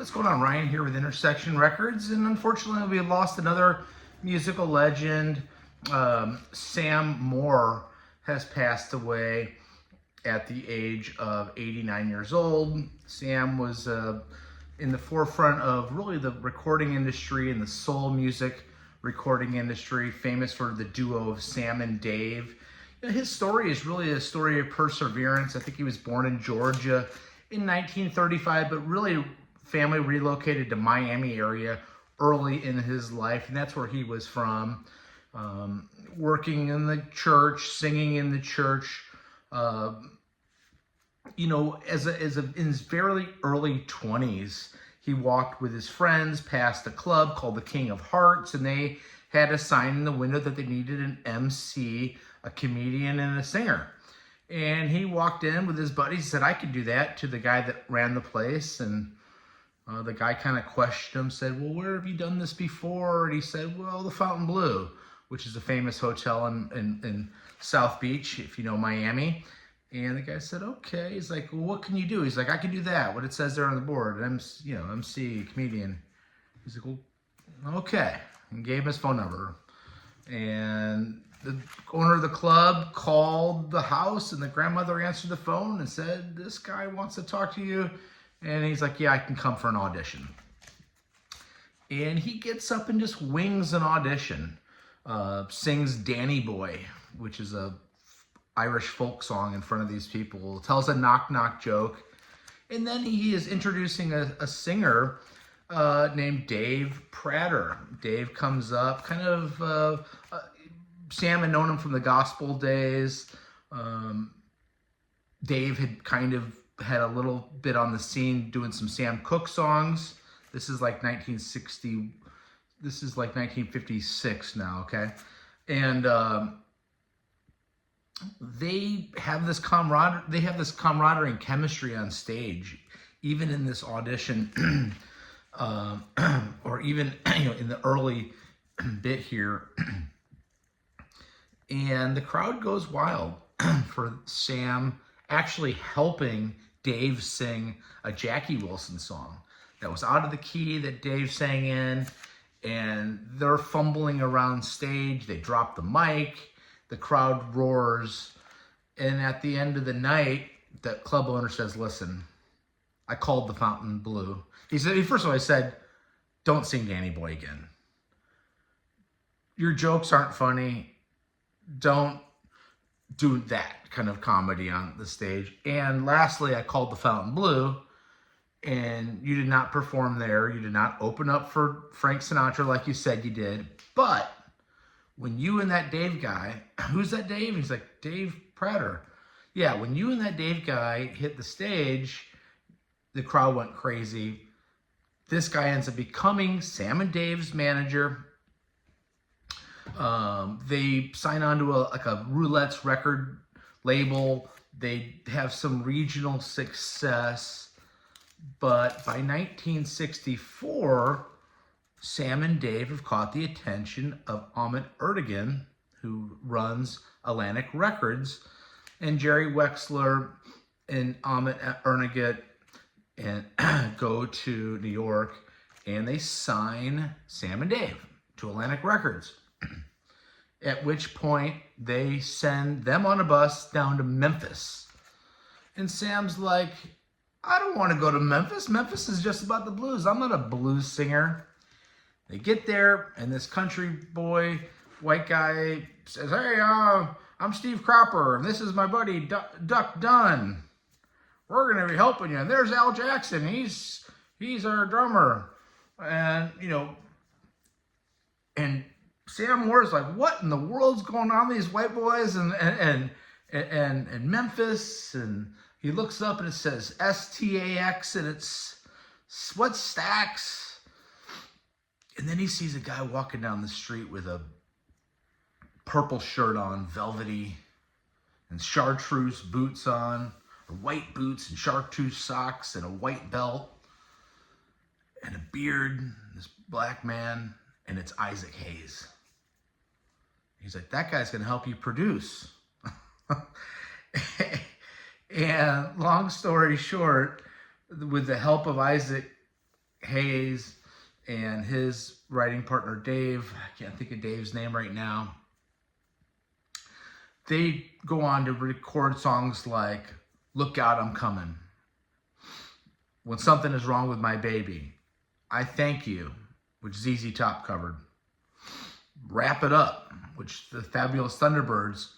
what's going on? Ryan here with Intersection Records, and unfortunately we lost another musical legend. Sam Moore has passed away at the age of 89 years old. Sam was in the forefront of really the recording industry and the soul music recording industry, famous for the duo of Sam and Dave. His story is really a story of perseverance. I think he was born in Georgia in 1935, but really family relocated to Miami area early in his life, and that's where he was from. Working in the church, singing in the church. In his very early 20s, he walked with his friends past a club called the King of Hearts, and they had a sign in the window that they needed an MC, a comedian, and a singer. And he walked in with his buddies and said, I could do that, to the guy that ran the place. And the guy kind of questioned him, said, well, where have you done this before? And he said, well, the Fontainebleau, which is a famous hotel in South Beach, if you know Miami. And the guy said, okay. He's like, well, what can you do? He's like, I can do that, what it says there on the board. MC, comedian. He's like, well, okay. And gave him his phone number. And the owner of the club called the house, and the grandmother answered the phone and said, this guy wants to talk to you. And he's like, yeah, I can come for an audition. And he gets up and just wings an audition. Sings Danny Boy, which is a Irish folk song in front of these people. Tells a knock-knock joke. And then he is introducing a singer named Dave Prater. Dave comes up, kind of... Sam had known him from the gospel days. Dave had kind of had a little bit on the scene doing some Sam Cooke songs. This is like 1960. This is like 1956 now, okay? And they have this camaraderie and chemistry on stage, even in this audition, or even in the early bit here. And the crowd goes wild for Sam actually helping Dave sing a Jackie Wilson song that was out of the key that Dave sang in, and they're fumbling around stage. They drop the mic, the crowd roars, and at the end of the night, the club owner says, listen, I called the Fontainebleau. He said, first of all, he said, don't sing Danny Boy again. Your jokes aren't funny. Don't do that kind of comedy on the stage. And lastly, I called the Fontainebleau, and you did not perform there. You did not open up for Frank Sinatra like you said you did. But when you and that Dave guy, who's that Dave? He's like, Dave Prater. Yeah, when you and that Dave guy hit the stage, the crowd went crazy. This guy ends up becoming Sam and Dave's manager. They sign on to a Roulette's record label. They have some regional success, but by 1964, Sam and Dave have caught the attention of Ahmet Ertegun, who runs Atlantic Records, and Jerry Wexler and Ahmet Ertegun and go to New York, and they sign Sam and Dave to Atlantic Records. At which point they send them on a bus down to Memphis. And Sam's like, I don't want to go to Memphis. Memphis is just about the blues. I'm not a blues singer. They get there, and this country boy, white guy, says, hey, I'm Steve Cropper, and this is my buddy Duck Dunn. We're going to be helping you. And there's Al Jackson. He's our drummer. And, and Sam Moore's like, what in the world's going on? These white boys and Memphis, and he looks up and it says STAX, and it's what Stax? And then he sees a guy walking down the street with a purple shirt on, velvety, and chartreuse boots on, or white boots and chartreuse socks and a white belt and a beard, this black man, and it's Isaac Hayes. He's like, that guy's going to help you produce. And long story short, with the help of Isaac Hayes and his writing partner Dave, I can't think of Dave's name right now, they go on to record songs like Look Out, I'm Coming, When Something Is Wrong with My Baby, I Thank You, which ZZ Top covered, Wrap It Up, which the Fabulous Thunderbirds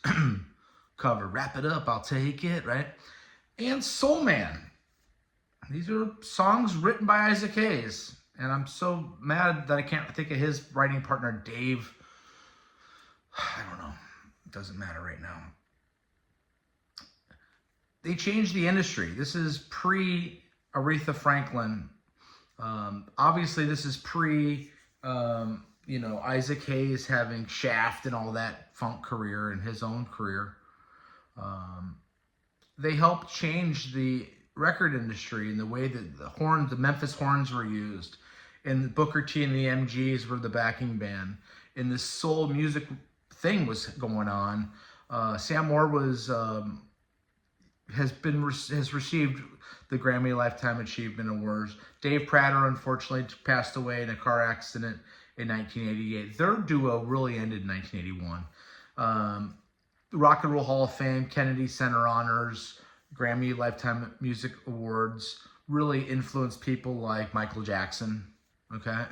covered, Wrap It Up, I'll Take It, right? And Soul Man. These are songs written by Isaac Hayes. And I'm so mad that I can't think of his writing partner, Dave. I don't know. It doesn't matter right now. They changed the industry. This is pre-Aretha Franklin. Obviously, this is pre, Isaac Hayes having Shaft and all that funk career and his own career. They helped change the record industry in the way that the Memphis horns were used, and Booker T and the MGs were the backing band, and this soul music thing was going on. Sam Moore has received the Grammy Lifetime Achievement Awards. Dave Prater unfortunately passed away in a car accident in 1988. Their duo really ended in 1981. Rock and Roll Hall of Fame, Kennedy Center Honors, Grammy Lifetime Music Awards really influenced people like Michael Jackson, okay?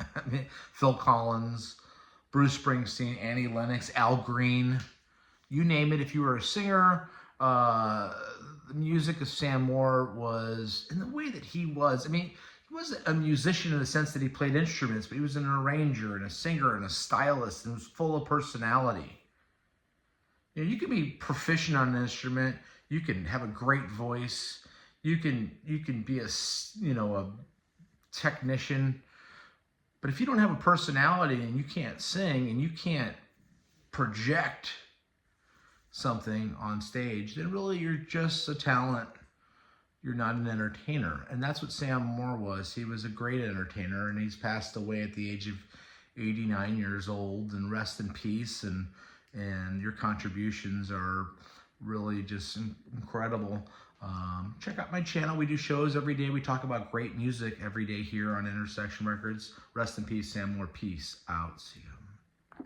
Phil Collins, Bruce Springsteen, Annie Lennox, Al Green, you name it. If you were a singer, the music of Sam Moore was, in the way that he was, he wasn't a musician in the sense that he played instruments, but he was an arranger and a singer and a stylist and was full of personality. You can be proficient on an instrument. You can have a great voice. You can be a technician. But if you don't have a personality and you can't sing and you can't project something on stage, then really you're just a talent. You're not an entertainer. And that's what Sam Moore was. He was a great entertainer, and he's passed away at the age of 89 years old, and rest in peace. And your contributions are really just incredible. Check out my channel. We do shows every day. We talk about great music every day here on Intersection Records. Rest in peace, Sam Moore. Peace out. See you.